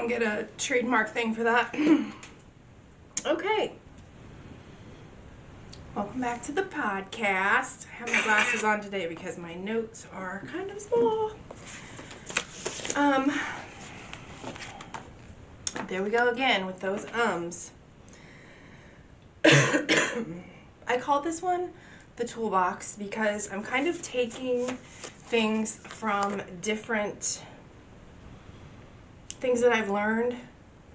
get a trademark thing for that. Okay. Welcome back to the podcast. I have my glasses on today because my notes are kind of small. There we go again with those ums. I call this one the Toolbox because I'm kind of taking things from different things that I've learned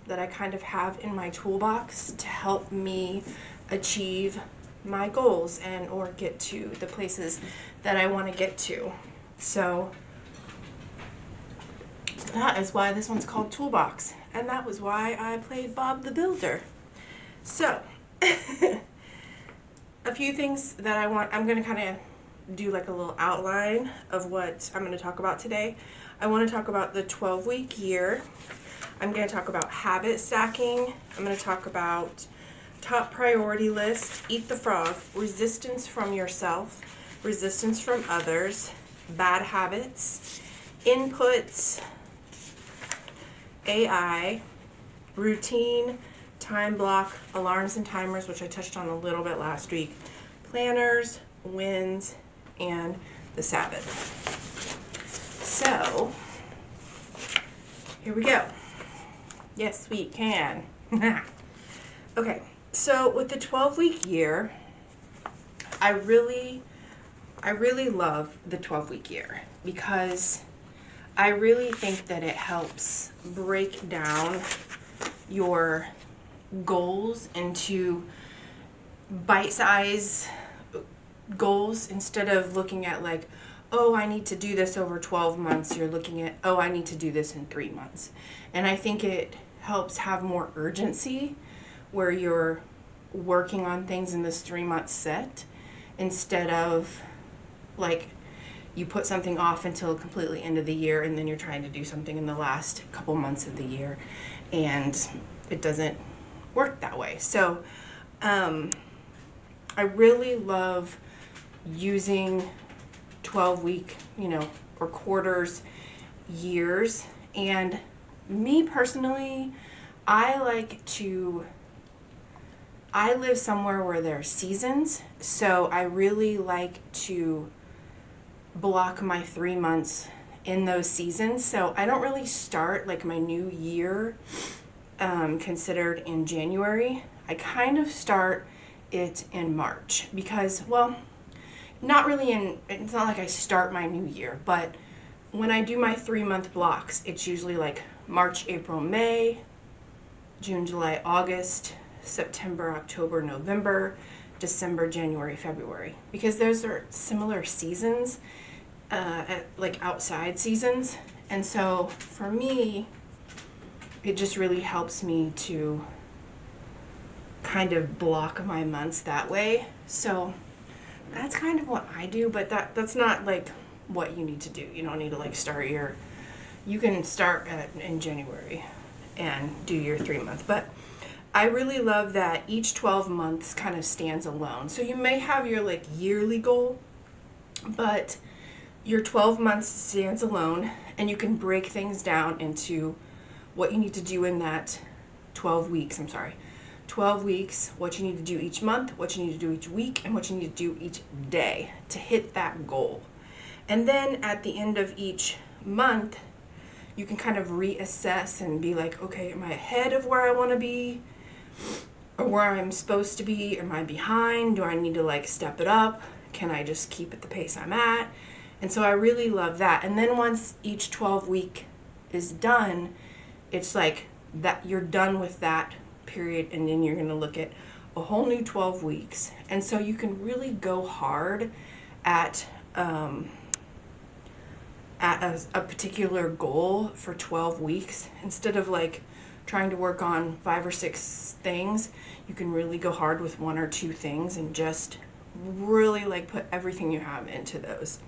that I kind of have in my toolbox to help me achieve my goals and or get to the places that I want to get to. So that is why this one's called Toolbox, and that was why I played Bob the Builder. So a few things that I'm going to kind of do like a little outline of what I'm going to talk about today. I want to talk about the 12-week year. I'm going to talk about habit stacking. I'm going to talk about top priority list, eat the frog, resistance from yourself, resistance from others, bad habits, inputs, AI, routine, time block, alarms and timers, which I touched on a little bit last week, planners, wins, and the Sabbath. So, here we go. Yes, we can. Okay, so with the 12-week year, I really love the 12-week year because I really think that it helps break down your goals into bite-size goals instead of looking at like, oh, I need to do this over 12 months. You're looking at, oh, I need to do this in 3 months. And I think it helps have more urgency where you're working on things in this 3-month set instead of like you put something off until completely end of the year and then you're trying to do something in the last couple months of the year and it doesn't work that way. So I really love using 12-week, or quarters, years. And me personally, I live somewhere where there are seasons. So I really like to block my 3 months in those seasons. So I don't really start like my new year considered in January. I kind of start it in March because, well, it's not like I start my new year, but when I do my 3-month blocks, it's usually like March, April, May, June, July, August, September, October, November, December, January, February, because those are similar seasons, like outside seasons. And so for me, it just really helps me to kind of block my months that way. So that's kind of what I do, but that's not like what you need to do. You don't need to like you can start in January and do your 3-month. But I really love that each 12 months kind of stands alone. So you may have your like yearly goal, but your 12 months stands alone and you can break things down into what you need to do in that 12 weeks, 12 weeks, what you need to do each month, what you need to do each week, and what you need to do each day to hit that goal. And then at the end of each month, you can kind of reassess and be like, okay, am I ahead of where I want to be or where I'm supposed to be? Am I behind? Do I need to like step it up? Can I just keep at the pace I'm at? And so I really love that. And then once each 12 week is done, it's like that you're done with that period, and then you're going to look at a whole new 12 weeks. And so you can really go hard at a particular goal for 12 weeks instead of like trying to work on 5 or 6 things. You can really go hard with 1 or 2 things and just really like put everything you have into those.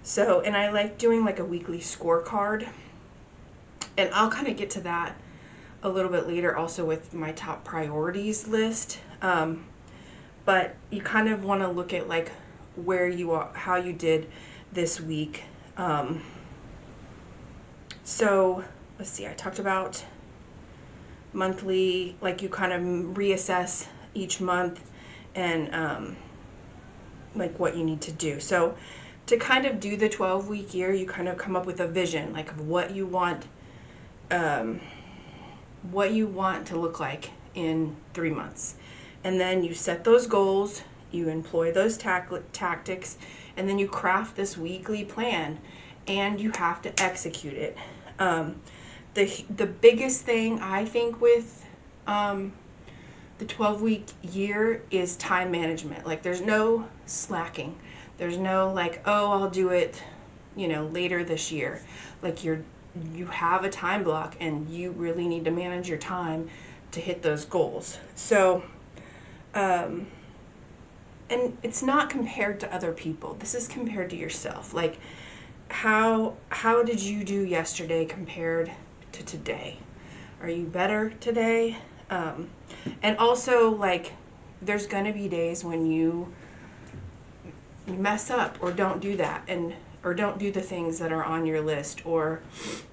So, and I like doing like a weekly scorecard, and I'll kind of get to that a little bit later also with my top priorities list. But you kind of want to look at like where you are, how you did this week. So let's see, I talked about monthly, like you kind of reassess each month and like what you need to do. So to kind of do the 12-week year, you kind of come up with a vision, like of what you want to look like in 3 months. And then you set those goals, you employ those tactics, and then you craft this weekly plan, and you have to execute it. The biggest thing I think with the 12-week year is time management. Like, there's no slacking. There's no like, oh, I'll do it, later this year. Like, you have a time block, and you really need to manage your time to hit those goals. So, and it's not compared to other people. This is compared to yourself. Like, how did you do yesterday compared to today? Are you better today? And also, like, there's going to be days when you mess up or don't do that, or don't do the things that are on your list, or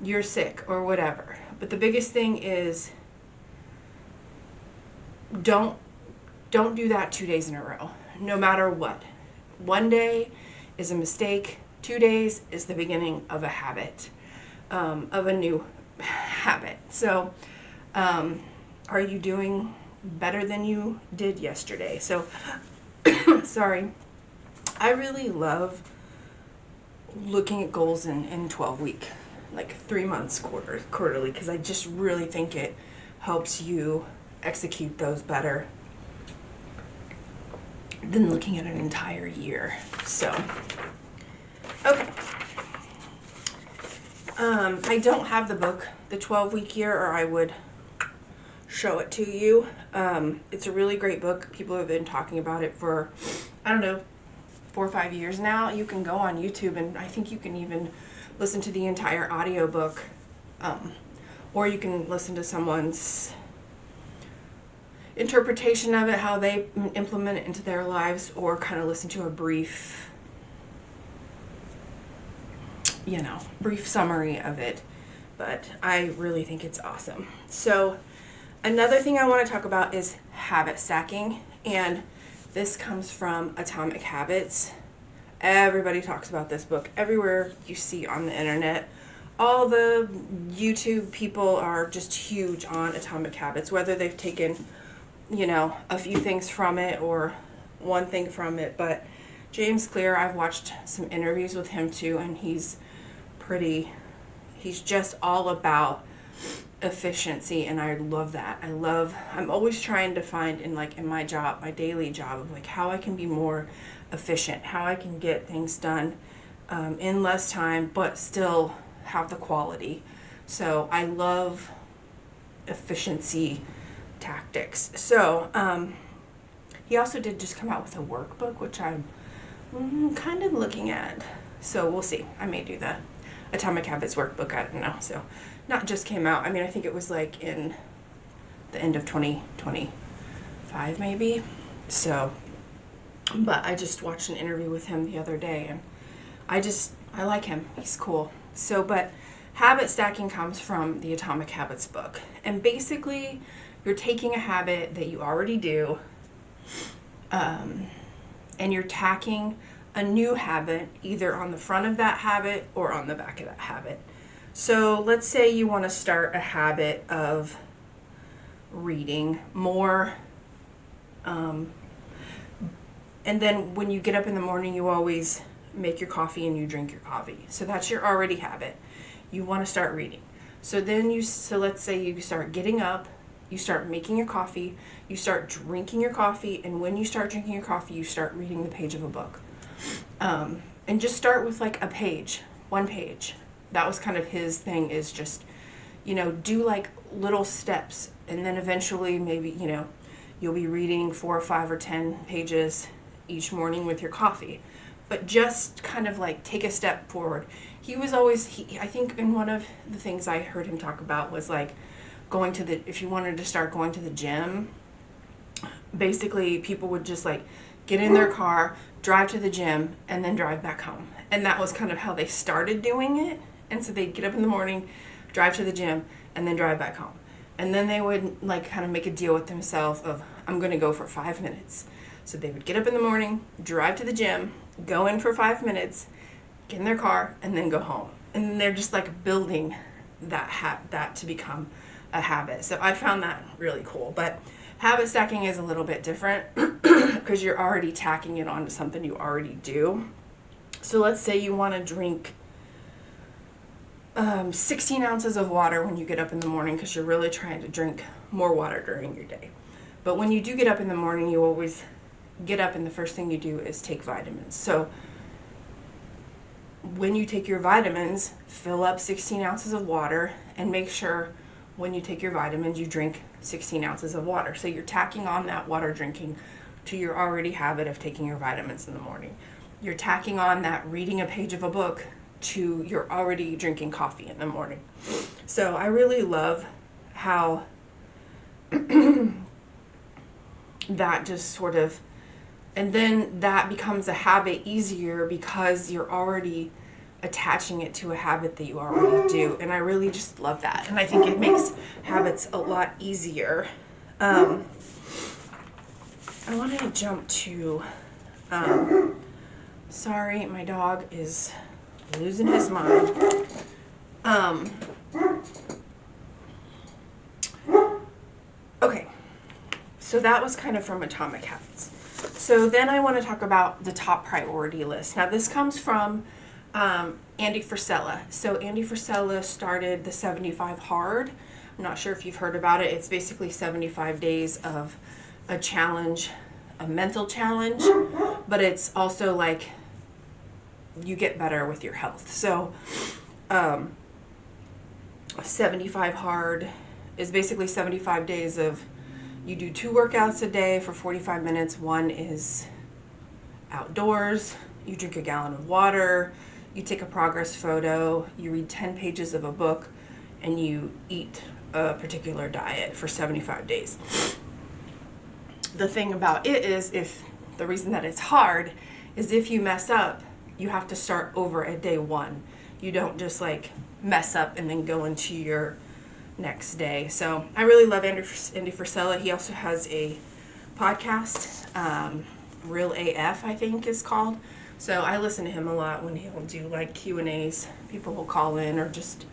you're sick or whatever. But the biggest thing is don't do that 2 days in a row, no matter what. 1 day is a mistake. 2 days is the beginning of a habit, of a new habit. So, are you doing better than you did yesterday? So, sorry. I really love looking at goals in 12-week, like 3 months quarterly, because I just really think it helps you execute those better than looking at an entire year. So, okay. I don't have the book, The 12-Week Year, or I would show it to you. It's a really great book. People have been talking about it for, 4 or 5 years now. You can go on YouTube, and I think you can even listen to the entire audiobook, or you can listen to someone's interpretation of it, how they implement it into their lives, or kind of listen to a brief summary of it. But I really think it's awesome. So another thing I want to talk about is habit stacking, and this comes from Atomic Habits. Everybody talks about this book everywhere you see on the internet. All the YouTube people are just huge on Atomic Habits, whether they've taken, a few things from it or one thing from it. But James Clear, I've watched some interviews with him too, and he's just all about efficiency, and I love that. I'm always trying to find in my job, my daily job, of like how I can be more efficient, how I can get things done in less time, but still have the quality. So I love efficiency tactics. So he also did just come out with a workbook, which I'm kind of looking at. So we'll see. I may do the Atomic Habits workbook. I don't know. So not just came out. I think it was like in the end of 2025 maybe. So, but I just watched an interview with him the other day, and I like him. He's cool. So, but habit stacking comes from the Atomic Habits book. And basically, you're taking a habit that you already do, and you're tacking a new habit either on the front of that habit or on the back of that habit. So let's say you want to start a habit of reading more, and then when you get up in the morning, you always make your coffee and you drink your coffee. So that's your already habit. You want to start reading. So let's say you start getting up, you start making your coffee, you start drinking your coffee, and when you start drinking your coffee, you start reading the page of a book. And just start with like one page. That was kind of his thing, is just, do like little steps, and then eventually maybe, you'll be reading 4 or 5 or 10 pages each morning with your coffee. But just kind of like take a step forward. I think in one of the things I heard him talk about was like if you wanted to start going to the gym, basically people would just like get in their car, drive to the gym, and then drive back home. And that was kind of how they started doing it. And so they'd get up in the morning, drive to the gym, and then drive back home. And then they would like kind of make a deal with themselves of, I'm going to go for 5 minutes. So they would get up in the morning, drive to the gym, go in for 5 minutes, get in their car, and then go home. And they're just like building that to become a habit. So I found that really cool. But habit stacking is a little bit different because you're already tacking it onto something you already do. So let's say you want to drink 16 ounces of water when you get up in the morning because you're really trying to drink more water during your day. But when you do get up in the morning, you always get up and the first thing you do is take vitamins. So when you take your vitamins, fill up 16 ounces of water and make sure when you take your vitamins, you drink 16 ounces of water. So you're tacking on that water drinking to your already habit of taking your vitamins in the morning. You're tacking on that reading a page of a book to your already drinking coffee in the morning. So I really love how that just sort of, and then that becomes a habit easier because you're already attaching it to a habit that you already do. And I really just love that. And I think it makes habits a lot easier. I want to jump to, sorry, my dog is losing his mind. Okay, so that was kind of from Atomic Habits. So then I want to talk about the top priority list. Now this comes from Andy Frisella. So Andy Frisella started the 75 Hard. I'm not sure if you've heard about it. It's basically 75 days of a challenge, a mental challenge, but it's also like you get better with your health. So 75 Hard is basically 75 days of you do 2 workouts a day for 45 minutes. One is outdoors, you drink a gallon of water, you take a progress photo, you read 10 pages of a book, and you eat a particular diet for 75 days. The thing about it is, the reason that it's hard is if you mess up, you have to start over at day 1. You don't just like mess up and then go into your next day. So I really love Andy Frisella. He also has a podcast, Real AF, I think is called. So I listen to him a lot when he'll do like Q&As. People will call in, or just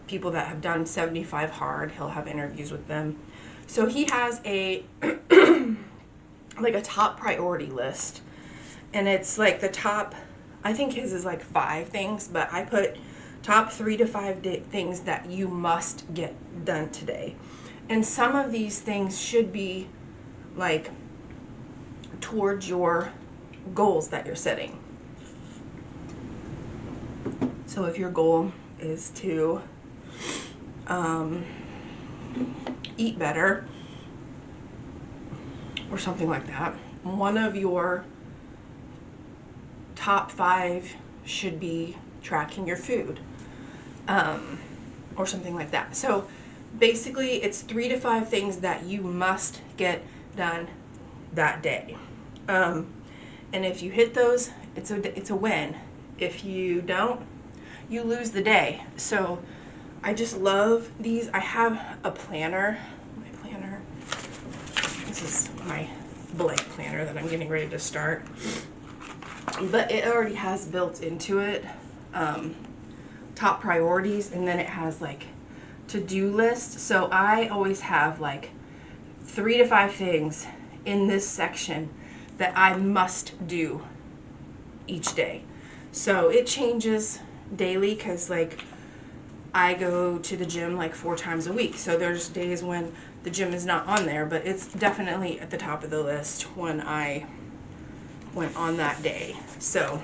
people that have done 75 Hard. He'll have interviews with them. So he has a like a top priority list, and it's like the top, I think his is like 5 things, but I put top 3 to 5 things that you must get done today. And some of these things should be like towards your goals that you're setting. So if your goal is to eat better or something like that, one of your top 5 should be tracking your food, or something like that. So basically it's 3 to 5 things that you must get done that day. And if you hit those, it's a win. If you don't, you lose the day. So I just love these. I have a planner. My planner. This is my blank planner that I'm getting ready to start. But it already has built into it top priorities, and then it has like to-do list. So I always have like 3 to 5 things in this section that I must do each day. So it changes daily because like I go to the gym like 4 times a week. So there's days when the gym is not on there, but it's definitely at the top of the list when I went on that day. So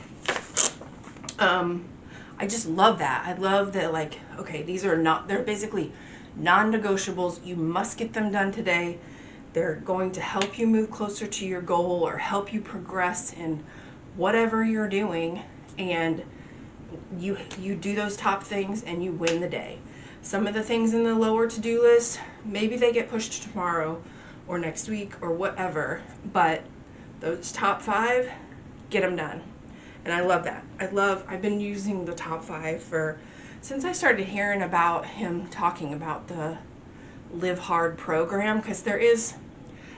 I just love that. I love that, like, okay, they're basically non-negotiables. You must get them done today. They're going to help you move closer to your goal or help you progress in whatever you're doing. And you do those top things and you win the day. Some of the things in the lower to-do list, maybe they get pushed to tomorrow or next week or whatever, but those top 5, get them done. And I love that. I've been using the top 5 since I started hearing about him talking about the Live Hard program, because there is,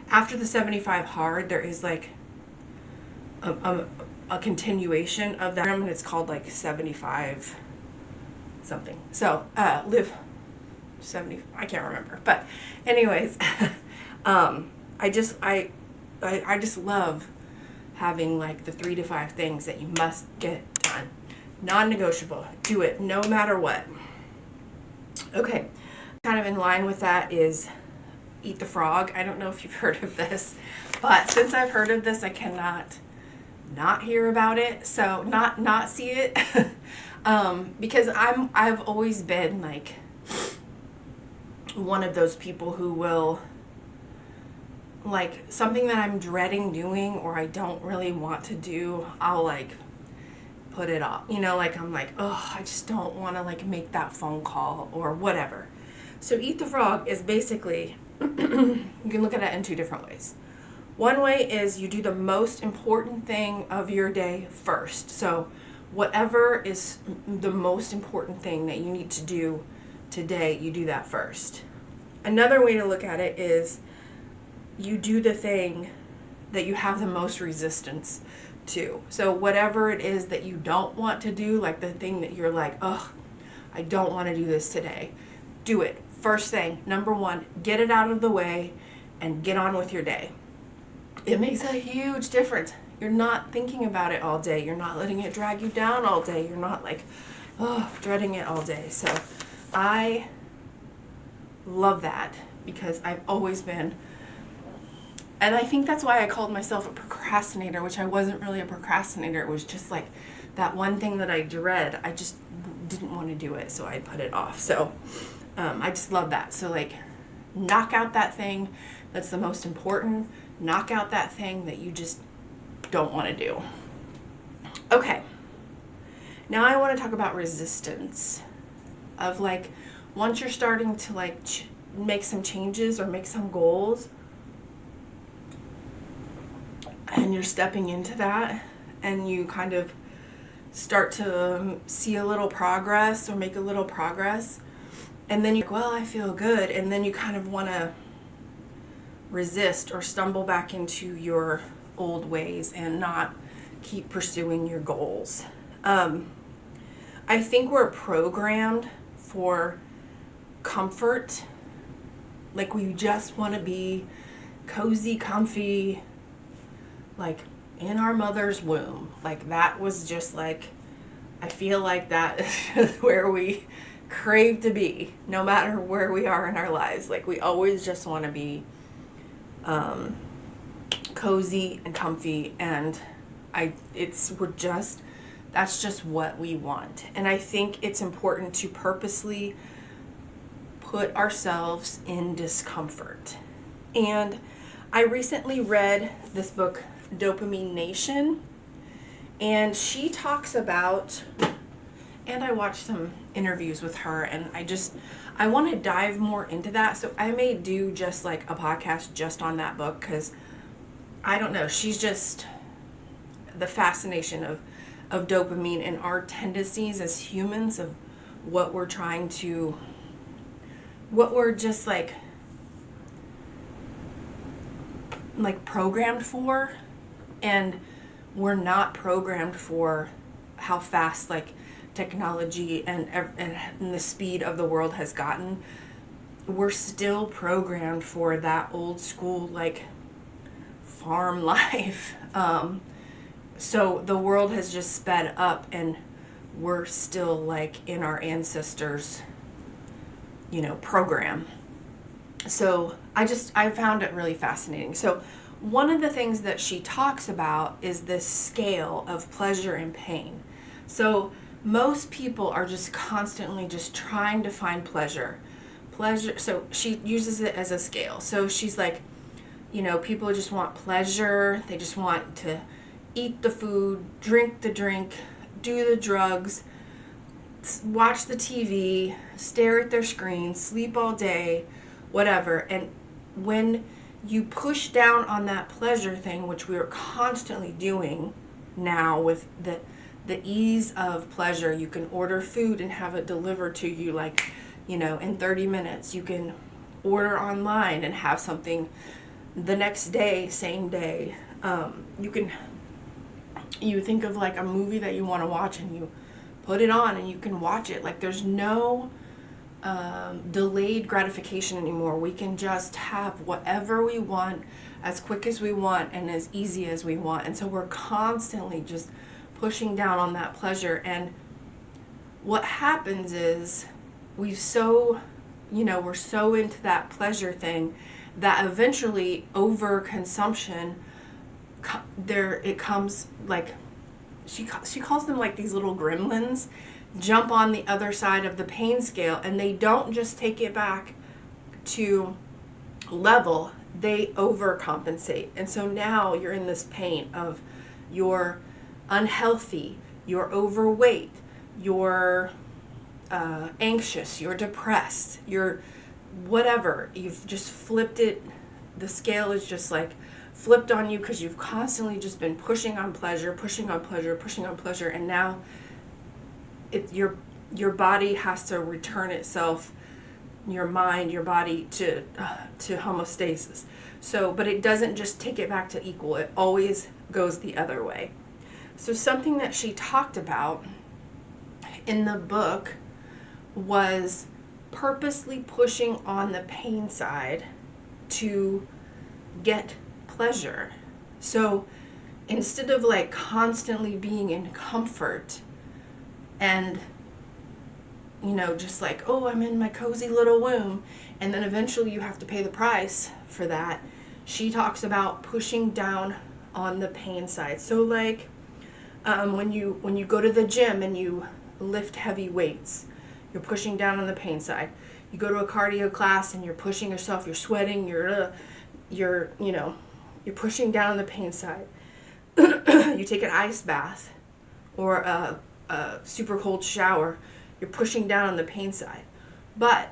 after the 75 hard, there is like a continuation of that, and it's called like 75 something. So live 70, I can't remember, but anyways, I just love having like the 3 to 5 things that you must get done, non-negotiable. Do it no matter what. Okay, kind of in line with that is eat the frog. I don't know if you've heard of this, but since I've heard of this, I cannot not hear about it, so not see it. Because I've always been like one of those people who will, like, something that I'm dreading doing or I don't really want to do, I'll like put it off. You know, like I'm like, oh, I just don't want to like make that phone call or whatever. So eat the frog is basically, you can look at it in 2 different ways. One way is you do the most important thing of your day first. So whatever is the most important thing that you need to do today, you do that first. Another way to look at it is you do the thing that you have the most resistance to. So whatever it is that you don't want to do, like the thing that you're like, oh, I don't want to do this today, do it. First thing, number 1, get it out of the way and get on with your day. It makes a huge difference. You're not thinking about it all day. You're not letting it drag you down all day. You're not like, oh, dreading it all day. So I love that because I've always been, and I think that's why I called myself a procrastinator, which I wasn't really a procrastinator. It was just like that one thing that I dread. I just didn't want to do it, so I put it off. So I just love that. So like, knock out that thing that's the most important. Knock out that thing that you just don't want to do. Okay. Now I want to talk about resistance. Of like, once you're starting to like make some changes or make some goals, and you're stepping into that, and you kind of start to see a little progress or make a little progress, and then you're like, well, I feel good, and then you kind of want to resist or stumble back into your old ways and not keep pursuing your goals. I think we're programmed for comfort. Like we just want to be cozy, comfy, like in our mother's womb. Like that was just like, I feel like that is where we crave to be, no matter where we are in our lives. Like we always just want to be cozy and comfy, and that's just what we want. And I think it's important to purposely put ourselves in discomfort. And I recently read this book, Dopamine Nation, and she talks about, and I watched some interviews with her, and I want to dive more into that. So I may do just like a podcast just on that book, because I don't know, she's just the fascination of dopamine and our tendencies as humans, of what we're just like programmed for, and we're not programmed for how fast like technology and the speed of the world has gotten. We're still programmed for that old school like farm life. So the world has just sped up, and we're still like in our ancestors, program. So I found it really fascinating. So one of the things that she talks about is this scale of pleasure and pain. So most people are just constantly just trying to find pleasure. So she uses it as a scale. So she's like, people just want pleasure. They just want to eat the food, drink the drink, do the drugs, watch the TV, stare at their screen, sleep all day, whatever. And when you push down on that pleasure thing, which we are constantly doing now with the ease of pleasure, you can order food and have it delivered to you like, in 30 minutes. You can order online and have something the next day, same day. You think of like a movie that you want to watch and you put it on and you can watch it. Like there's no delayed gratification anymore. We can just have whatever we want as quick as we want and as easy as we want. And so we're constantly just pushing down on that pleasure. And what happens is we're so into that pleasure thing that eventually overconsumption, it comes like, she calls them like these little gremlins, jump on the other side of the pain scale, and they don't just take it back to level, they overcompensate. And so now you're in this pain of you're unhealthy, you're overweight, you're anxious, you're depressed, you're whatever. You've just flipped it. The scale is just like flipped on you because you've constantly just been pushing on pleasure, and now your body has to return itself, your mind, your body to homeostasis. So, but it doesn't just take it back to equal. It always goes the other way. So something that she talked about in the book was purposely pushing on the pain side to get pleasure. So instead of like constantly being in comfort and just like, oh, I'm in my cozy little womb, and then eventually you have to pay the price for that, she talks about pushing down on the pain side. So like when you go to the gym and you lift heavy weights, you're pushing down on the pain side. You go to a cardio class and you're pushing yourself, you're sweating, you're pushing down on the pain side. You take an ice bath or a super cold shower, you're pushing down on the pain side. But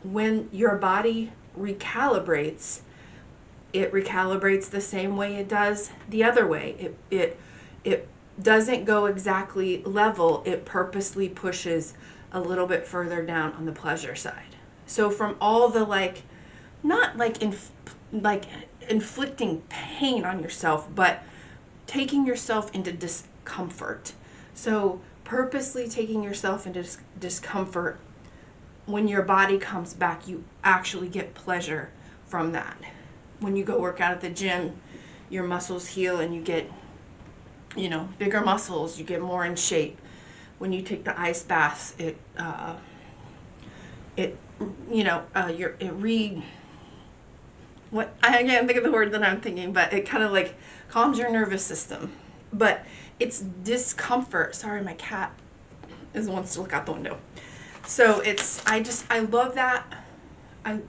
when your body recalibrates, it recalibrates the same way it does the other way. It doesn't go exactly level. It purposely pushes a little bit further down on the pleasure side. So from all the not inflicting pain on yourself, but taking yourself into discomfort. So purposely taking yourself into discomfort, when your body comes back, you actually get pleasure from that. When you go work out at the gym, your muscles heal and you get, bigger muscles, you get more in shape. When you take the ice baths, I can't think of the word that I'm thinking, but it kind of like calms your nervous system. But it's discomfort. Sorry, my cat wants to look out the window. So I love that. I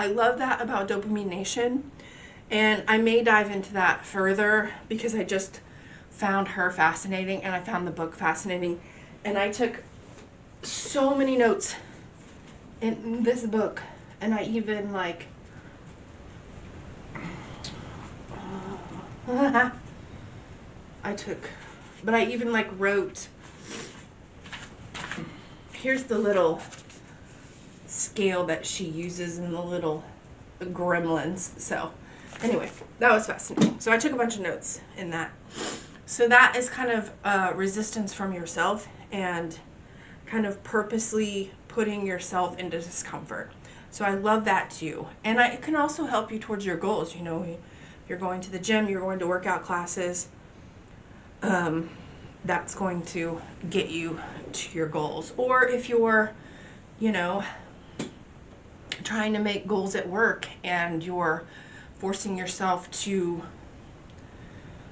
love that about Dopamine Nation. And I may dive into that further because I just found her fascinating and I found the book fascinating. And I took so many notes in this book. And I even wrote, here's the little scale that she uses in the little gremlins. So anyway, that was fascinating. So I took a bunch of notes in that. So that is kind of resistance from yourself and kind of purposely putting yourself into discomfort. So I love that too. And it can also help you towards your goals. If you're going to the gym, you're going to workout classes, that's going to get you to your goals. Or if you're, trying to make goals at work and you're forcing yourself to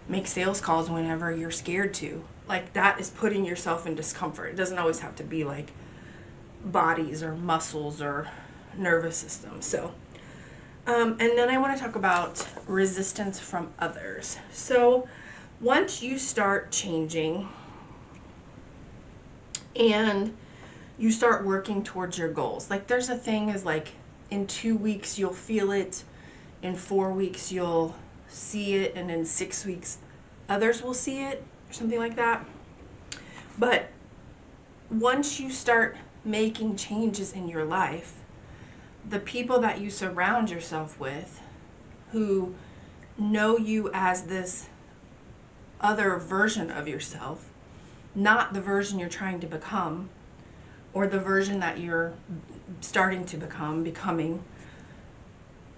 make sales calls whenever you're scared to, that is putting yourself in discomfort. It doesn't always have to be like bodies or muscles or nervous system. So and then I want to talk about resistance from others. So once you start changing and you start working towards your goals, there's a thing is in 2 weeks you'll feel it, in 4 weeks you'll see it, and in 6 weeks others will see it, or something like that. But once you start making changes in your life, the people that you surround yourself with who know you as this other version of yourself, not the version you're trying to become or the version that you're starting to becoming,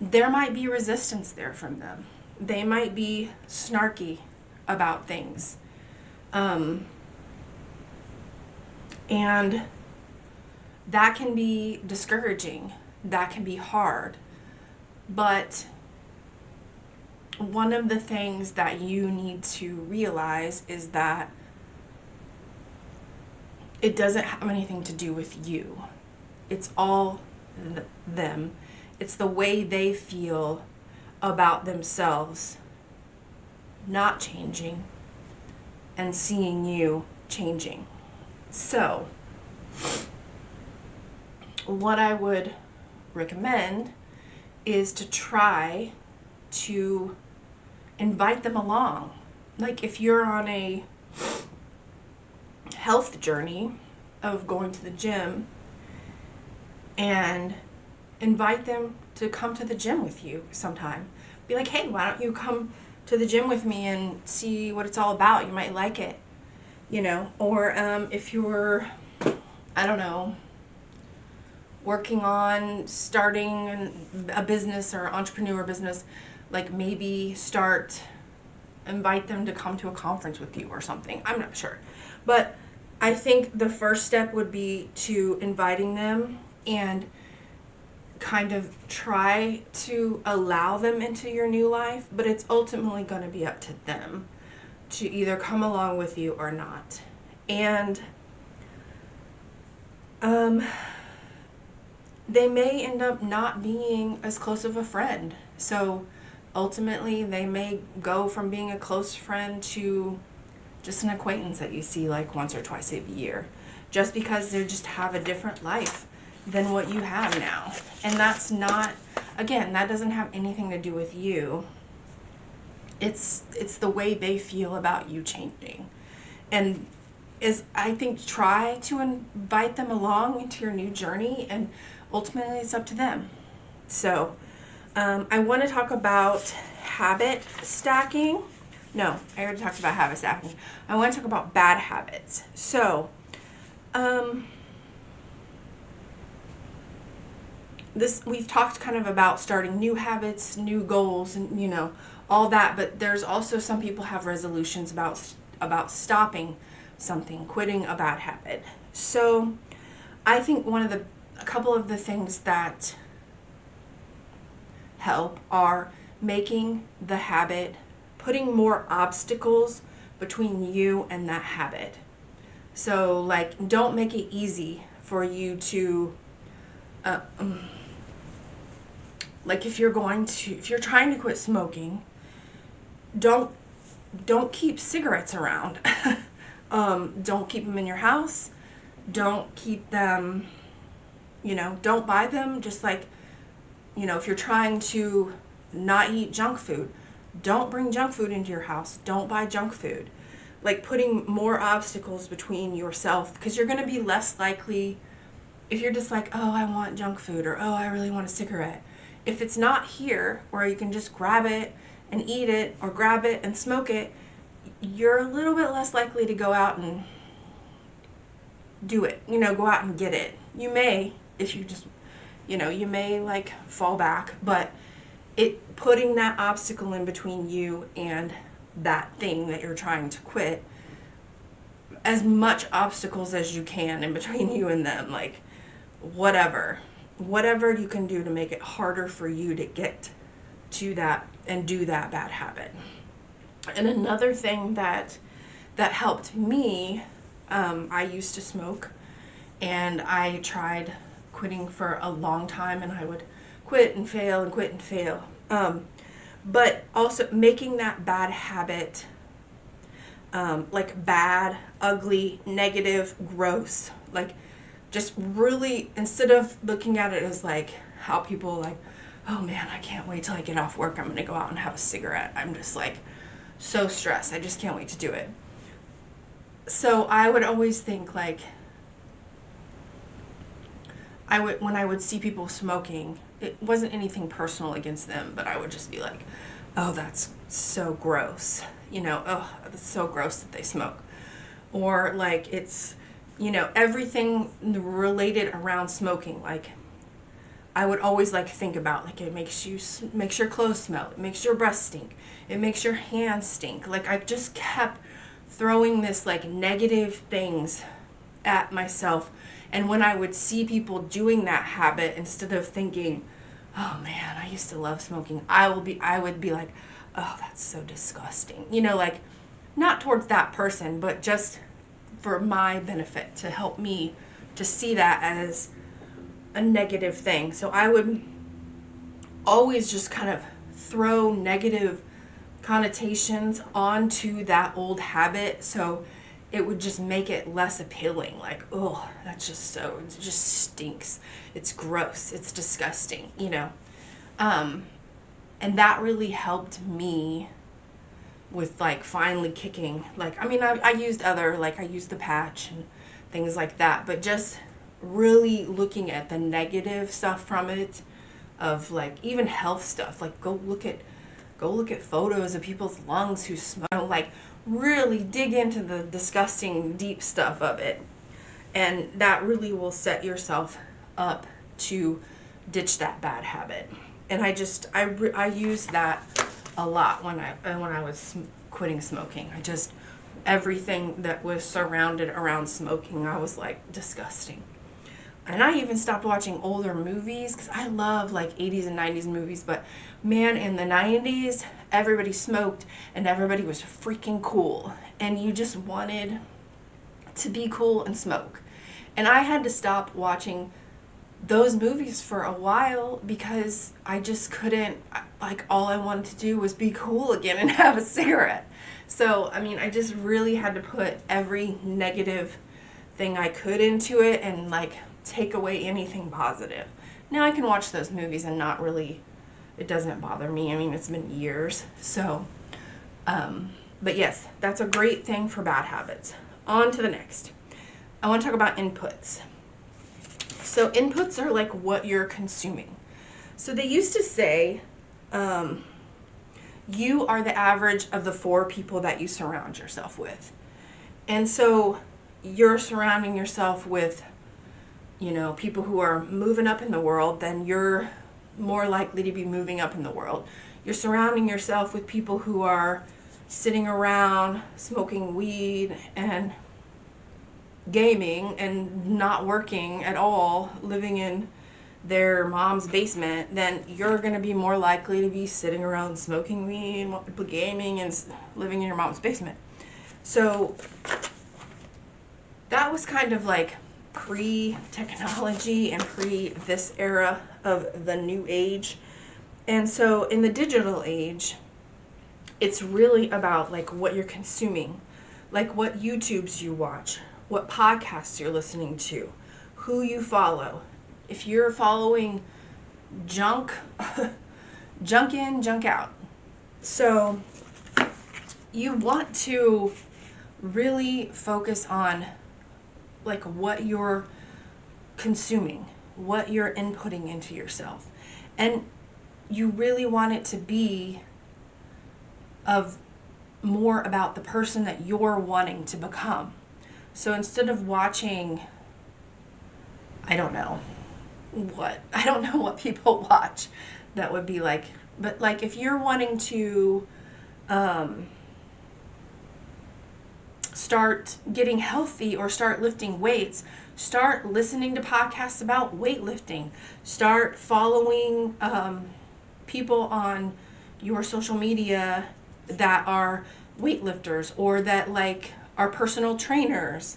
there might be resistance there from them. They might be snarky about things. And that can be discouraging. That can be hard. But one of the things that you need to realize is that it doesn't have anything to do with you. It's all them. It's the way they feel about themselves not changing and seeing you changing. So, what I would recommend is to try to invite them along. Like if you're on a health journey of going to the gym, and invite them to come to the gym with you sometime. Be like, hey, why don't you come to the gym with me and see what it's all about? You might like it, you know. Or if you're, I don't know, working on starting a business or entrepreneur business, like maybe invite them to come to a conference with you or something. I'm not sure. But I think the first step would be to inviting them and kind of try to allow them into your new life, but it's ultimately going to be up to them to either come along with you or not. And they may end up not being as close of a friend. So ultimately they may go from being a close friend to just an acquaintance that you see like once or twice a year, just because they just have a different life than what you have now. And that's not, again, that doesn't have anything to do with you. It's the way they feel about you changing. And I think try to invite them along into your new journey, and ultimately it's up to them. So I want to talk about habit stacking. No, I already talked about habit stacking. I want to talk about bad habits. So we've talked kind of about starting new habits, new goals, and you know, all that, but there's also some people have resolutions about stopping something, quitting a bad habit. So I think a couple of the things that help are making the habit, putting more obstacles between you and that habit. So like, don't make it easy for you to like if you're trying to quit smoking, don't keep cigarettes around. Don't keep them in your house. Don't keep them, don't buy them. Just like, if you're trying to not eat junk food, don't bring junk food into your house. Don't buy junk food. Like putting more obstacles between yourself, because you're going to be less likely if you're just like, oh, I want junk food, or oh, I really want a cigarette. If it's not here where you can just grab it and eat it, or grab it and smoke it, you're a little bit less likely to go out and do it, go out and get it. You may, if you just, you may like fall back, but putting that obstacle in between you and that thing that you're trying to quit, as much obstacles as you can in between you and them, like whatever you can do to make it harder for you to get to that and do that bad habit. And another thing that helped me, I used to smoke, and I tried quitting for a long time, and I would quit and fail and quit and fail. But also making that bad habit, like bad, ugly, negative, gross, like just really, instead of looking at it as like how people like, oh man, I can't wait till I get off work, I'm going to go out and have a cigarette. I'm just like so stressed. I just can't wait to do it. So I would always think like, when I would see people smoking, it wasn't anything personal against them, but I would just be like, oh, that's so gross. Oh, that's so gross that they smoke. Or like it's, everything related around smoking. Like I would always like think about like it makes your clothes smell, it makes your breath stink, it makes your hands stink. Like I just kept throwing this like negative things at myself. And when I would see people doing that habit, instead of thinking, oh man, I used to love smoking, I would be like, oh, that's so disgusting. Like not towards that person, but just for my benefit, to help me to see that as a negative thing. So I would always just kind of throw negative connotations onto that old habit, so it would just make it less appealing. Like, oh, it just stinks. It's gross. It's disgusting, And that really helped me with like finally kicking. Like, I used I used the patch and things like that, but just really looking at the negative stuff from it, of like even health stuff. Like go look at photos of people's lungs who smoke. Like really dig into the disgusting deep stuff of it, and that really will set yourself up to ditch that bad habit. And I used that a lot when I was quitting smoking. Everything that was surrounded around smoking, I was like, disgusting. And I even stopped watching older movies, because I love like 80s and 90s movies, but man, in the 90s, everybody smoked and everybody was freaking cool. And you just wanted to be cool and smoke. And I had to stop watching those movies for a while, because I just couldn't, like all I wanted to do was be cool again and have a cigarette. So, I just really had to put every negative thing I could into it and like take away anything positive. Now I can watch those movies and it doesn't bother me. It's been years. So, but yes, that's a great thing for bad habits. On to the next. I want to talk about inputs. So inputs are like what you're consuming. So they used to say, you are the average of the 4 people that you surround yourself with. And so you're surrounding yourself with, people who are moving up in the world, then you're more likely to be moving up in the world. You're surrounding yourself with people who are sitting around smoking weed and gaming and not working at all, living in their mom's basement, then you're going to be more likely to be sitting around smoking weed, gaming, and living in your mom's basement. So that was kind of like pre-technology and pre this era of the new age. And so in the digital age, it's really about like what you're consuming, like what YouTubes you watch, what podcasts you're listening to, who you follow. If you're following junk, junk in, junk out. So you want to really focus on like what you're consuming, what you're inputting into yourself. And you really want it to be more about the person that you're wanting to become. So instead of watching, I don't know what people watch that would be like, but like if you're wanting to start getting healthy or start lifting weights, start listening to podcasts about weightlifting. Start following people on your social media that are weightlifters or that like are personal trainers.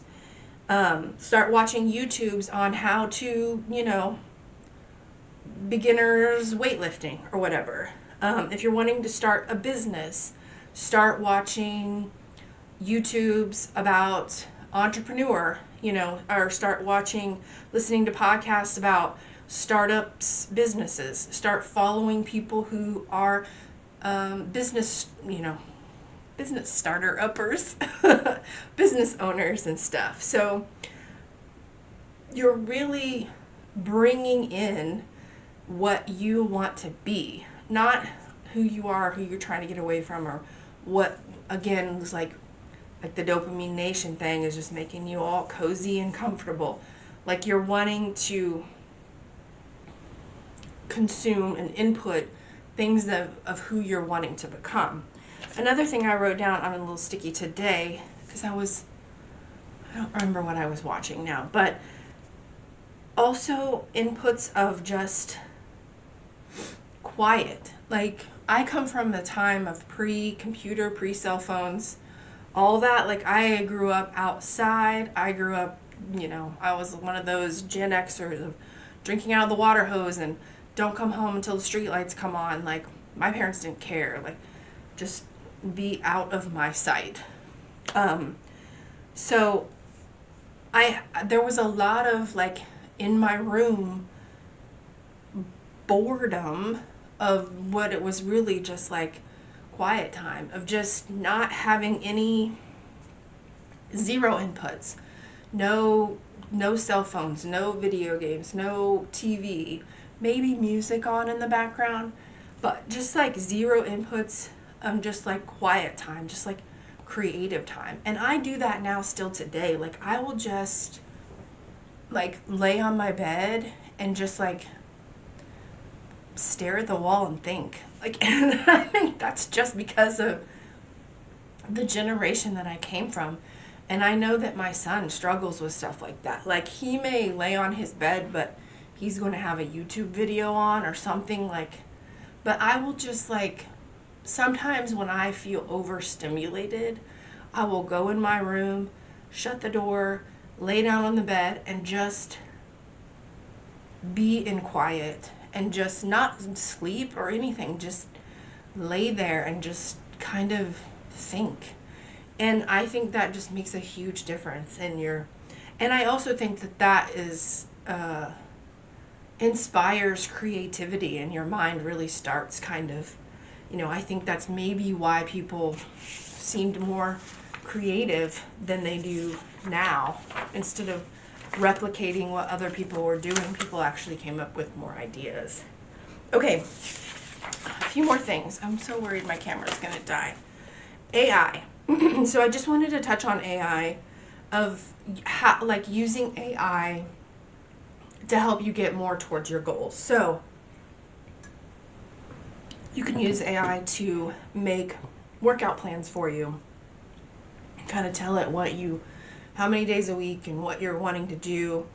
Start watching YouTubes on how to, beginners weightlifting or whatever. If you're wanting to start a business, start watching YouTubes about entrepreneur, or start listening to podcasts about startups, businesses. Start following people who are business starter-uppers, business owners and stuff. So you're really bringing in what you want to be, not who you are, who you're trying to get away from, or what, again, is like the Dopamine Nation thing is just making you all cozy and comfortable. Like you're wanting to consume and input things of who you're wanting to become. Another thing I wrote down on a little sticky today, because I don't remember what I was watching now, but also inputs of just quiet. Like I come from the time of pre-computer, pre-cell phones, all that. Like I grew up outside. I grew up, I was one of those Gen Xers of drinking out of the water hose and don't come home until the street lights come on. Like my parents didn't care. Like just be out of my sight. So there was a lot of like in my room boredom of what it was really just like quiet time, of just not having any, zero inputs, no cell phones, no video games, no TV, maybe music on in the background, but just like zero inputs, just like quiet time, just like creative time. And I do that now still today. Like I will just like lay on my bed and just like stare at the wall and think. Like, and I think that's just because of the generation that I came from. And I know that my son struggles with stuff like that. Like he may lay on his bed, but he's going to have a YouTube video on or something, like, but I will just like, sometimes when I feel overstimulated, I will go in my room, shut the door, lay down on the bed, and just be in quiet and just not sleep or anything, just lay there and just kind of think. And I think that just makes a huge difference in your, and I also think that is inspires creativity, and your mind really starts kind of, I think that's maybe why people seemed more creative than they do now. Instead of replicating what other people were doing, people actually came up with more ideas. Okay, a few more things. I'm so worried my camera's gonna die. AI. So I just wanted to touch on AI, of how, like, using AI to help you get more towards your goals. So you can use AI to make workout plans for you, kind of tell it how many days a week and what you're wanting to do.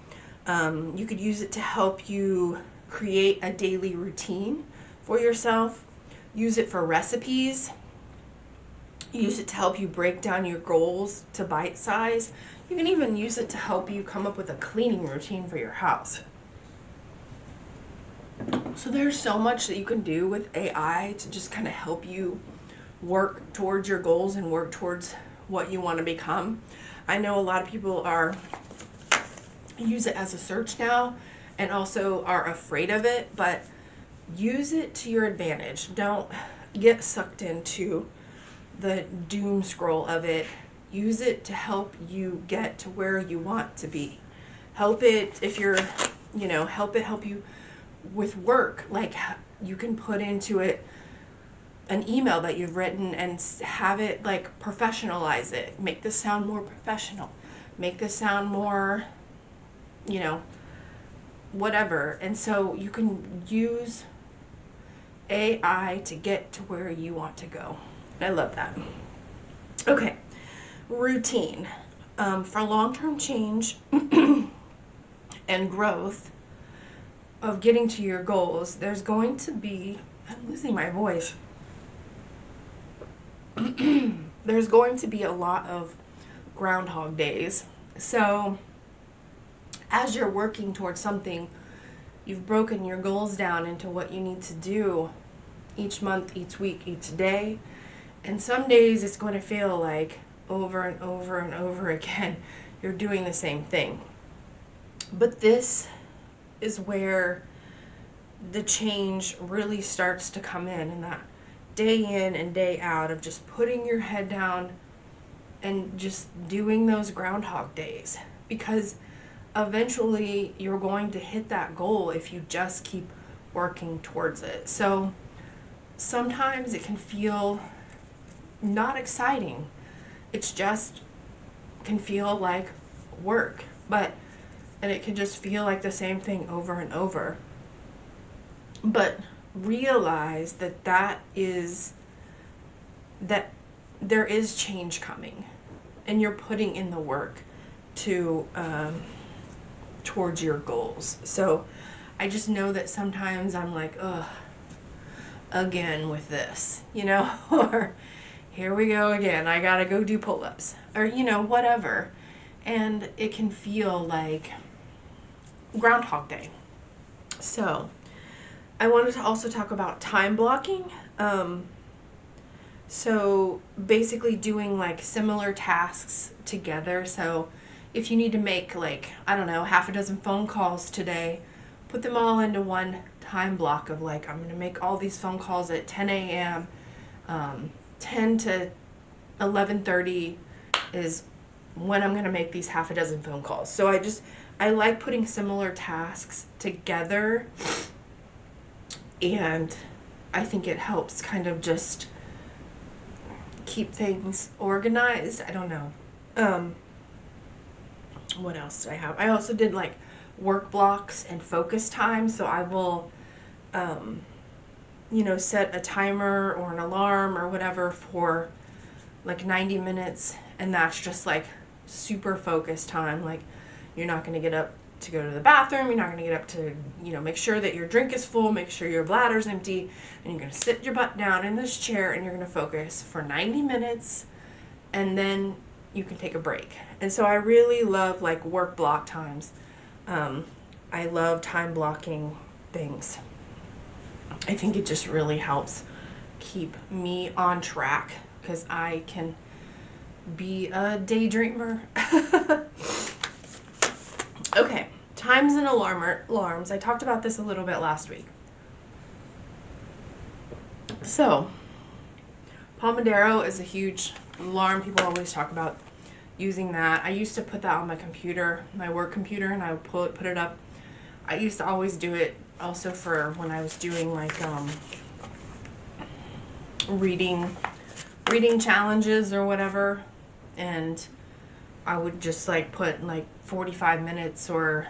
You could use it to help you create a daily routine for yourself. Use it for recipes. Use it to help you break down your goals to bite size. You can even use it to help you come up with a cleaning routine for your house. So there's so much that you can do with AI to just kind of help you work towards your goals and work towards what you want to become. I know a lot of people use it as a search now and also are afraid of it, but use it to your advantage. Don't get sucked into the doom scroll of it. Use it to help you get to where you want to be. Help it if you're, help you with work. Like you can put into it an email that you've written and have it like professionalize it. Make this sound more professional. Make this sound more, whatever. And so you can use AI to get to where you want to go. I love that. Okay, routine. For long-term change and growth of getting to your goals, there's going to be, I'm losing my voice. There's going to be a lot of Groundhog Days. So as you're working towards something, you've broken your goals down into what you need to do each month, each week, each day. And some days it's going to feel like over and over and over again, you're doing the same thing. But this is where the change really starts to come in that day in and day out of just putting your head down and just doing those Groundhog Days. Because eventually you're going to hit that goal if you just keep working towards it. So sometimes it can feel not exciting. It's just can feel like work, and it can just feel like the same thing over and over. But realize that there is change coming, and you're putting in the work to towards your goals. So I just know that sometimes I'm like, ugh, again with this, or here we go again. I gotta go do pull-ups, or whatever. And it can feel like Groundhog Day. So I wanted to also talk about time blocking. So basically doing like similar tasks together. So if you need to make half a dozen phone calls today, put them all into one time block of I'm going to make all these phone calls at 10 a.m. 10 to 11:30 is when I'm going to make these half a dozen phone calls. So I like putting similar tasks together, and I think it helps kind of just keep things organized. I don't know. What else do I have? I also did work blocks and focus time. So I will, set a timer or an alarm or whatever for 90 minutes. And that's just super focused time. You're not going to get up to go to the bathroom. You're not going to get up to, make sure that your drink is full, make sure your bladder's empty, and you're going to sit your butt down in this chair and you're going to focus for 90 minutes, and then you can take a break. And so I really love work block times. I love time blocking things. I think it just really helps keep me on track because I can be a daydreamer. Okay, times and alarms. I talked about this a little bit last week. So, Pomodoro is a huge alarm. People always talk about using that. I used to put that on my computer, my work computer, and I would put it up. I used to always do it also for when I was doing reading challenges or whatever, and I would just put 45 minutes or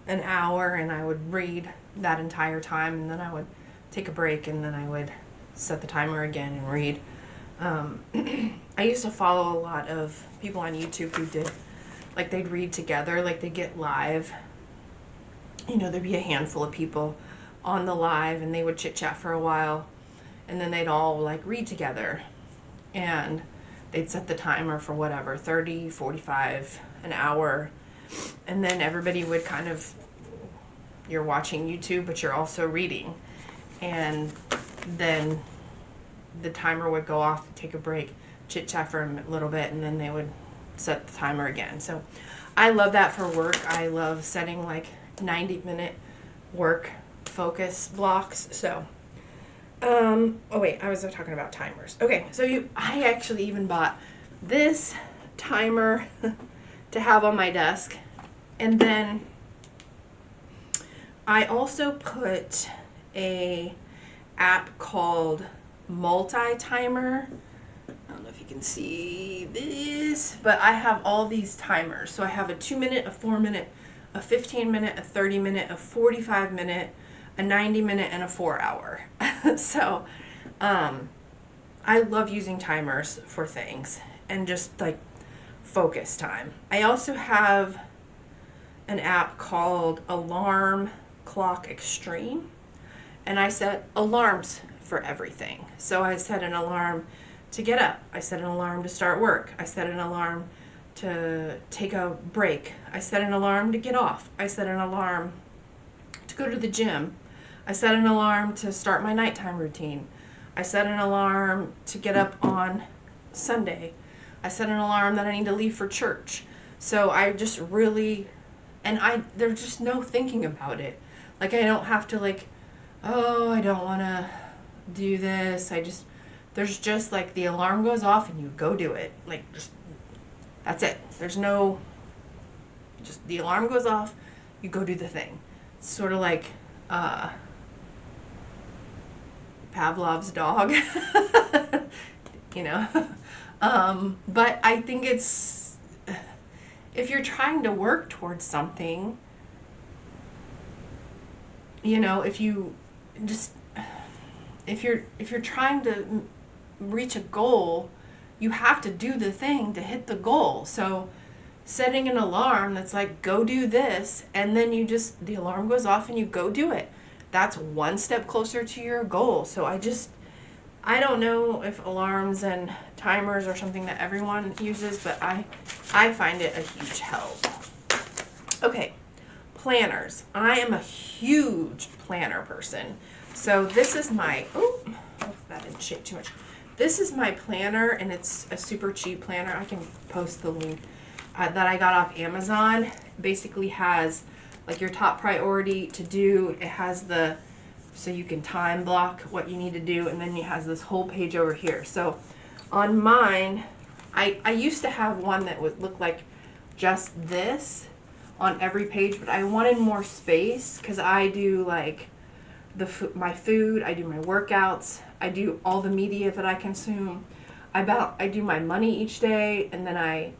an hour, and I would read that entire time, and then I would take a break, and then I would set the timer again and read. I used to follow a lot of people on YouTube who did they'd read together, they'd get live. There'd be a handful of people on the live, and they would chit chat for a while, and then they'd all read together, and they'd set the timer for whatever, 30, 45, an hour, and then everybody would you're watching YouTube, but you're also reading, and then the timer would go off, take a break, chit chat for a little bit, and then they would set the timer again. So I love that for work. I love setting 90-minute work focus blocks. So I was talking about timers. Okay, so I actually even bought this timer to have on my desk, and then I also put a app called Multi-Timer. I don't know if you can see this, but I have all these timers. So I have a 2-minute, a 4-minute, a 15-minute, a 30-minute, a 45-minute, a 90-minute, and a 4-hour. So I love using timers for things and just focus time. I also have an app called Alarm Clock Extreme, and I set alarms for everything. So I set an alarm to get up. I set an alarm to start work. I set an alarm to take a break. I set an alarm to get off. I set an alarm to go to the gym. I set an alarm to start my nighttime routine. I set an alarm to get up on Sunday. I set an alarm that I need to leave for church. So I just really, there's just no thinking about it. I don't have to I don't want to do this. There's just the alarm goes off and you go do it. That's it. There's no Just the alarm goes off, you go do the thing. It's sort of like Pavlov's dog, you know. But I think it's, if you're trying to work towards something, you know, if you're trying to reach a goal, you have to do the thing to hit the goal. So setting an alarm that's like, go do this, and then the alarm goes off and you go do it. That's one step closer to your goal. So I don't know if alarms and timers are something that everyone uses, but I find it a huge help. Okay, planners. I am a huge planner person. So this is my, that didn't shake too much. This is my planner, and it's a super cheap planner. I can post the link that I got off Amazon. Basically has like your top priority to do. It has so you can time block what you need to do, and then it has this whole page over here. So on mine, I used to have one that would look like just this on every page, but I wanted more space because I do like my food, I do my workouts, I do all the media that I consume. I do my money each day, and then I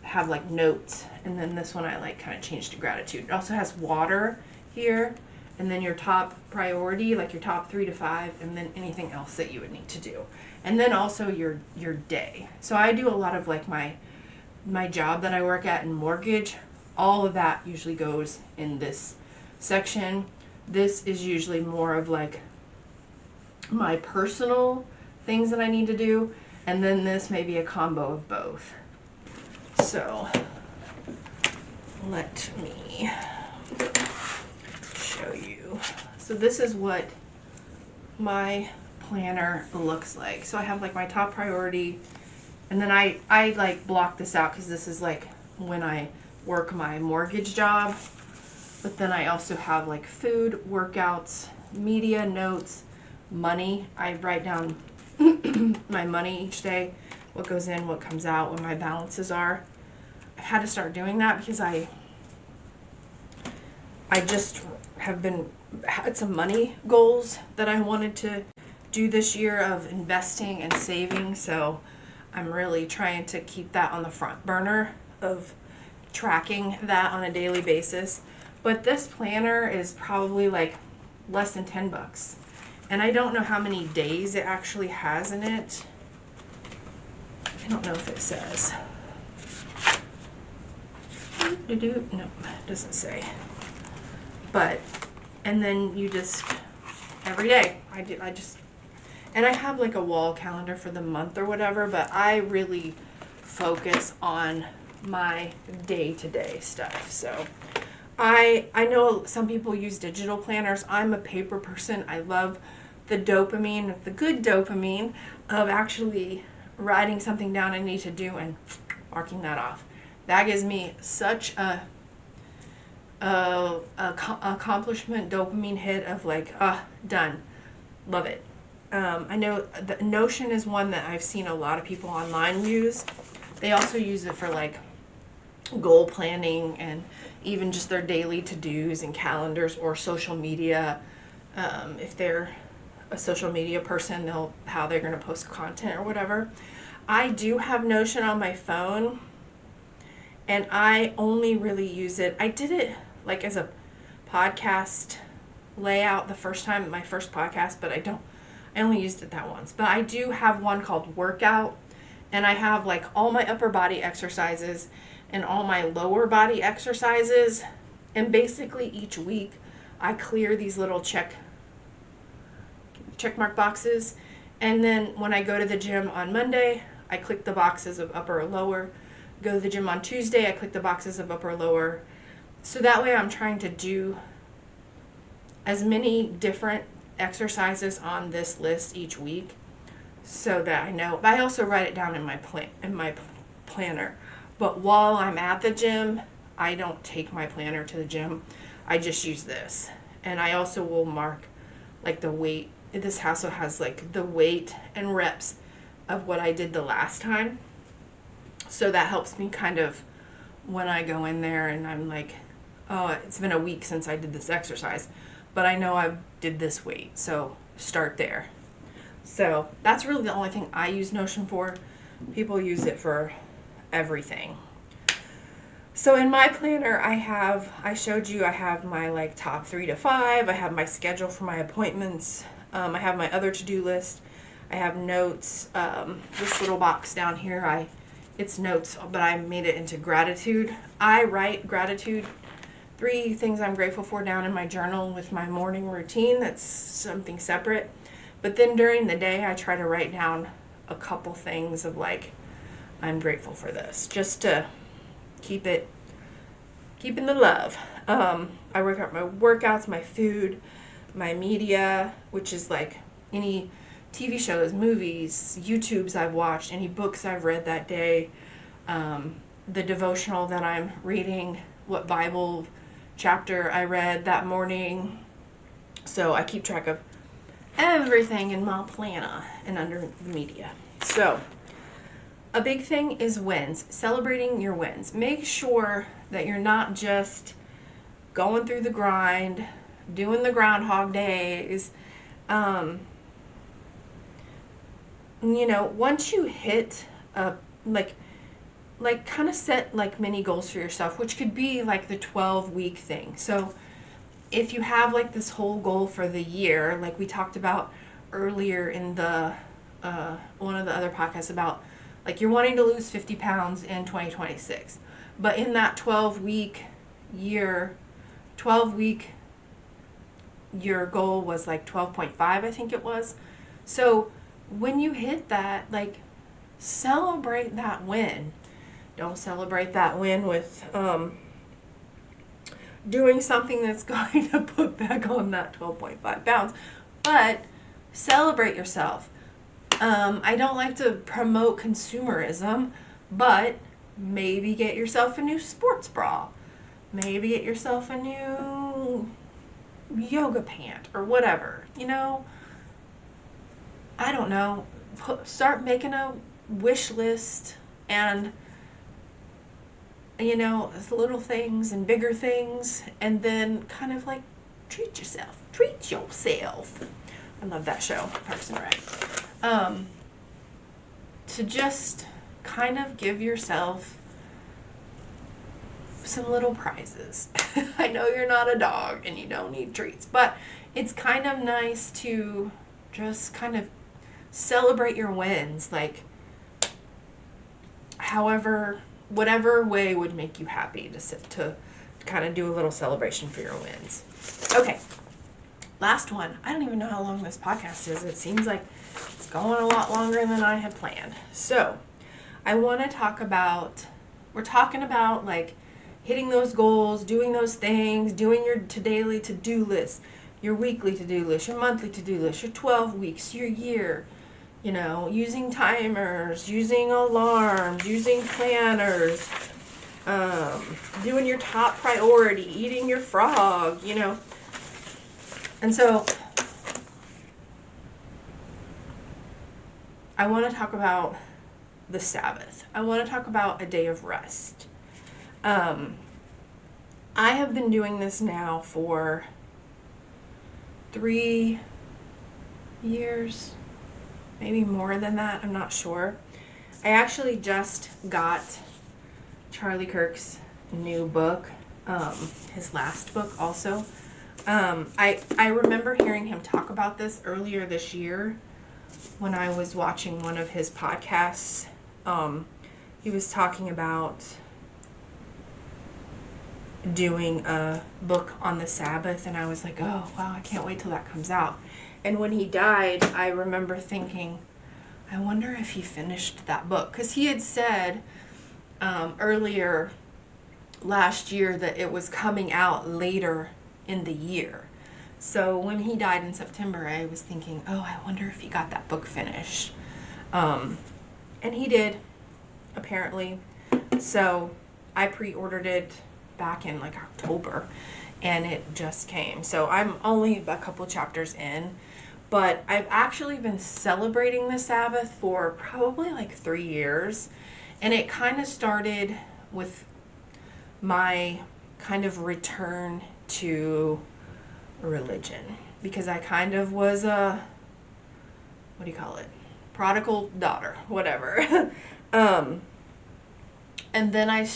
have like notes, and then this one I like kind of changed to gratitude. It also has water here, and then your top priority, like your top 3 to 5, and then anything else that you would need to do, and then also your day. So I do a lot of like my job that I work at in mortgage. All of that usually goes in this section. This is usually more of like my personal things that I need to do, and then this may be a combo of both. So let me show you. So this is what my planner looks like. So I have like my top priority, and then I like block this out because this is like when I work my mortgage job. But then I also have like food, workouts, media, notes, money. I write down my money each day, what goes in, what comes out, what my balances are. I had to start doing that because I just had some money goals that I wanted to do this year of investing and saving. So I'm really trying to keep that on the front burner of tracking that on a daily basis. But this planner is probably like less than $10. And I don't know how many days it actually has in it. I don't know if it says. No, it doesn't say. But, and then you just, every day, and I have like a wall calendar for the month or whatever, but I really focus on my day-to-day stuff. So I know some people use digital planners. I'm a paper person. I love the good dopamine of actually writing something down I need to do and marking that off. That gives me such a accomplishment dopamine hit of like, done. Love it. I know the Notion is one that I've seen a lot of people online use. They also use it for like goal planning and even just their daily to-dos and calendars or social media. If they're a social media person, how they're going to post content or whatever. I do have Notion on my phone, and I only really use it. I did it like as a podcast layout the first time, my first podcast, but I only used it that once. But I do have one called Workout, and I have like all my upper body exercises and all my lower body exercises, and basically each week I clear these little check mark boxes, and then when I go to the gym on Monday, I click the boxes of upper or lower. Go to the gym on Tuesday, I click the boxes of upper or lower. So that way I'm trying to do as many different exercises on this list each week so that I know. But I also write it down in my planner. But while I'm at the gym, I don't take my planner to the gym. I just use this. And I also will mark like the weight. This also has like the weight and reps of what I did the last time. So that helps me kind of when I go in there and I'm like, oh, it's been a week since I did this exercise, but I know I did this weight, so start there. So that's really the only thing I use Notion for. People use it for everything. So in my planner, I showed you I have my like top 3 to 5. I have my schedule for my appointments. I have my other to-do list. I have notes. This little box down here, it's notes, but I made it into gratitude. I write gratitude, 3 things I'm grateful for down in my journal with my morning routine. That's something separate. But then during the day, I try to write down a couple things of like, I'm grateful for this, just to keeping the love. I work out my workouts, my food, my media, which is like any TV shows, movies, YouTubes I've watched, any books I've read that day, the devotional that I'm reading, what Bible chapter I read that morning. So I keep track of everything in my planner and under the media. So a big thing is wins, celebrating your wins. Make sure that you're not just going through the grind, doing the Groundhog Days. Once you hit kind of set like mini goals for yourself, which could be like the 12-week thing. So if you have like this whole goal for the year, like we talked about earlier in the one of the other podcasts about like you're wanting to lose 50 pounds in 2026, but in that 12-week year, your goal was like 12.5, I think it was. So when you hit that, like celebrate that win. Don't celebrate that win with doing something that's going to put back on that 12.5 pounds, but celebrate yourself. I don't like to promote consumerism, but maybe get yourself a new sports bra. Maybe get yourself a new yoga pant or whatever. I don't know. Start making a wish list and little things and bigger things, and then kind of like treat yourself. I love that show, Parks and Rec. To just kind of give yourself some little prizes. I know you're not a dog and you don't need treats, but it's kind of nice to just kind of celebrate your wins, like whatever way would make you happy to kind of do a little celebration for your wins. Okay, last one. I don't even know how long this podcast is. It seems like it's going a lot longer than I had planned. So I want to talk about, we're talking about like hitting those goals, doing those things, doing your daily to-do list, your weekly to-do list, your monthly to-do list, your 12 weeks, your year, using timers, using alarms, using planners, doing your top priority, eating your frog, And so I want to talk about the Sabbath. I want to talk about a day of rest. I have been doing this now for 3 years, maybe more than that. I'm not sure. I actually just got Charlie Kirk's new book, his last book also. I remember hearing him talk about this earlier this year when I was watching one of his podcasts. He was talking about doing a book on the Sabbath, and I was like, oh wow, I can't wait till that comes out. And when he died, I remember thinking, I wonder if he finished that book, because he had said earlier last year that it was coming out later in the year. So when he died in September, I was thinking, oh, I wonder if he got that book finished. And he did, apparently. So I pre-ordered it back in like October, and it just came. So I'm only a couple chapters in, but I've actually been celebrating the Sabbath for probably like 3 years. And it kind of started with my kind of return to religion, because I kind of was a, what do you call it? Prodigal daughter, whatever. And then I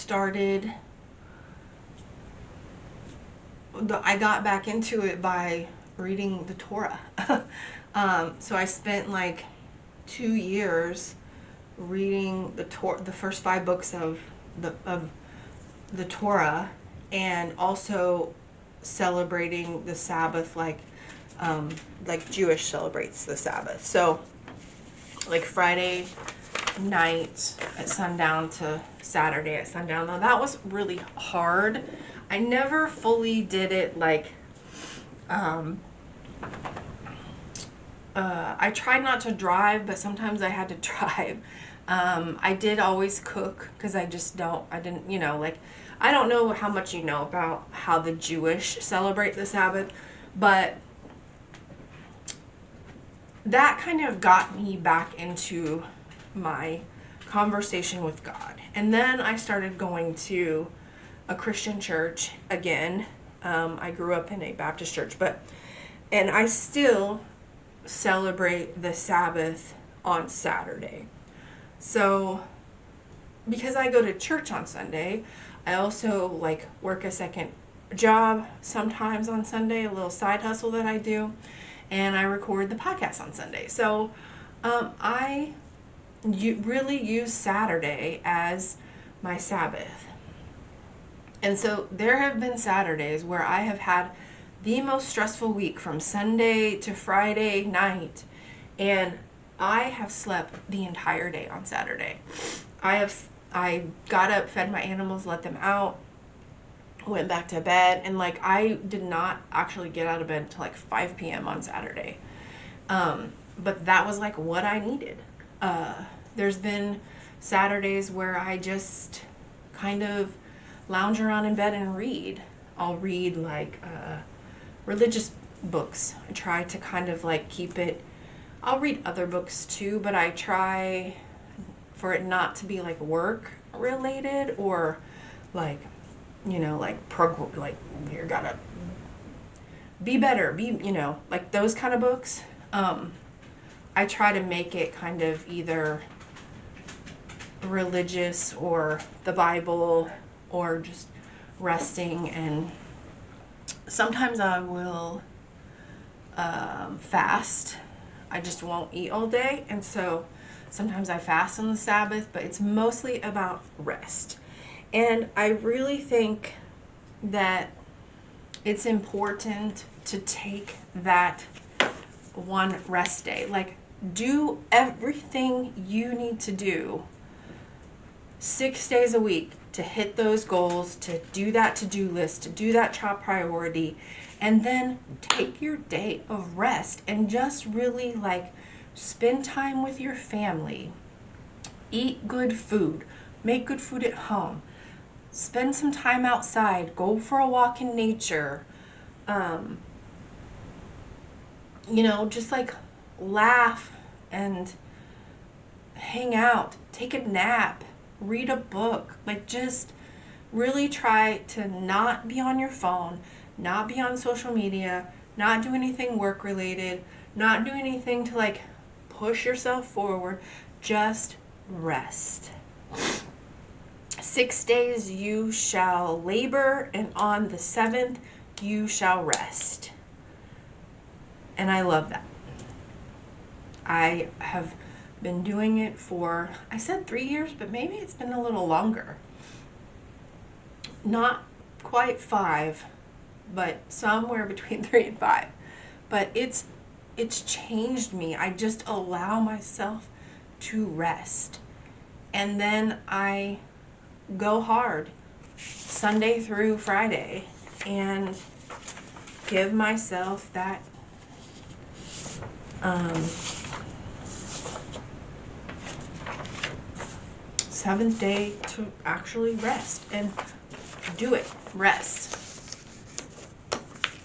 got back into it by reading the Torah. So I spent like 2 years reading the first 5 books of the Torah, and also celebrating the Sabbath like Jewish celebrates the Sabbath. So like Friday night at sundown to Saturday at sundown. Now that was really hard. I never fully did it like I tried not to drive, but sometimes I had to drive. I did always cook, because I don't know how much you know about how the Jewish celebrate the Sabbath, but that kind of got me back into my conversation with God. And then I started going to a Christian church again. I grew up in a Baptist church, and I still celebrate the Sabbath on Saturday. So because I go to church on Sunday, I also like work a second job sometimes on Sunday, a little side hustle that I do, and I record the podcast on Sunday. So I really use Saturday as my Sabbath. And so there have been Saturdays where I have had the most stressful week from Sunday to Friday night, and I have slept the entire day on Saturday. I got up, fed my animals, let them out, went back to bed, and like I did not actually get out of bed until like 5 p.m. on Saturday. But that was like what I needed. There's been Saturdays where I just kind of lounge around in bed and read. I'll read like religious books. I try to kind of like keep it. I'll read other books too, but I try for it not to be like work related, or like, like you gotta be better, like those kind of books. I try to make it kind of either religious or the Bible, or just resting. And sometimes I will fast. I just won't eat all day, and so sometimes I fast on the Sabbath, but it's mostly about rest. And I really think that it's important to take that one rest day. Like, do everything you need to do 6 days a week to hit those goals, to do that to-do list, to do that top priority, and then take your day of rest and just really like spend time with your family, eat good food, make good food at home, spend some time outside, go for a walk in nature, just like laugh and hang out, take a nap, read a book. Like, just really try to not be on your phone, not be on social media, not do anything work related, not do anything to like push yourself forward. Just rest. 6 days you shall labor, and on the 7th you shall rest. And I love that. I have been doing it for, I said 3 years, but maybe it's been a little longer. Not quite 5, but somewhere between 3 and 5. But it's changed me. I just allow myself to rest. And then I go hard Sunday through Friday and give myself that seventh day to actually rest and do it. Rest.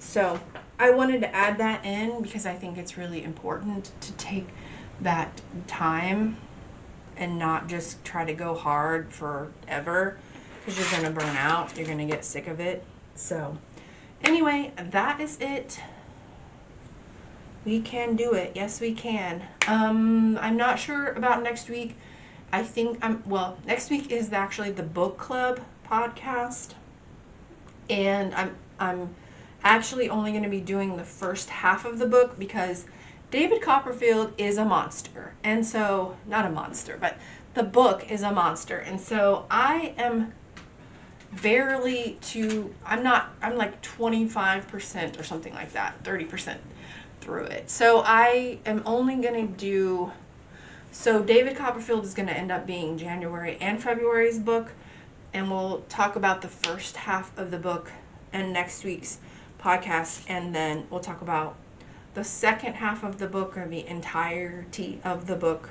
So I wanted to add that in because I think it's really important to take that time and not just try to go hard forever. because you're going to burn out. You're going to get sick of it. So anyway, that is it. We can do it. Yes, we can. I'm not sure about next week. I think next week is actually the book club podcast. And I'm actually only going to be doing the first half of the book because David Copperfield is a monster. And so, not a monster, but the book is a monster. And so I am I'm like 25% or something like that, 30% through it. So I am only going to so David Copperfield is going to end up being January and February's book, and we'll talk about the first half of the book in next week's podcast, and then we'll talk about the second half of the book or the entirety of the book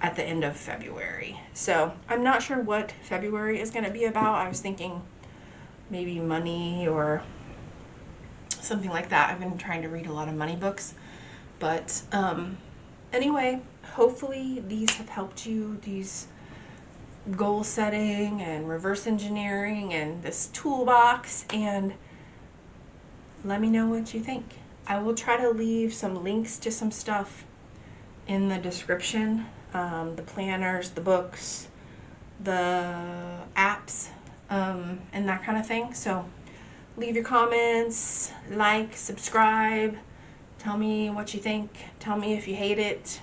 at the end of February. So I'm not sure what February is going to be about. I was thinking maybe money or something like that. I've been trying to read a lot of money books. But anyway, hopefully these have helped you, these goal setting and reverse engineering and this toolbox, and let me know what you think. I will try to leave some links to some stuff in the description, the planners, the books, the apps, and that kind of thing. So leave your comments, like, subscribe, tell me what you think, tell me if you hate it,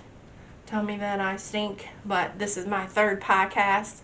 tell me that I stink, but this is my third podcast,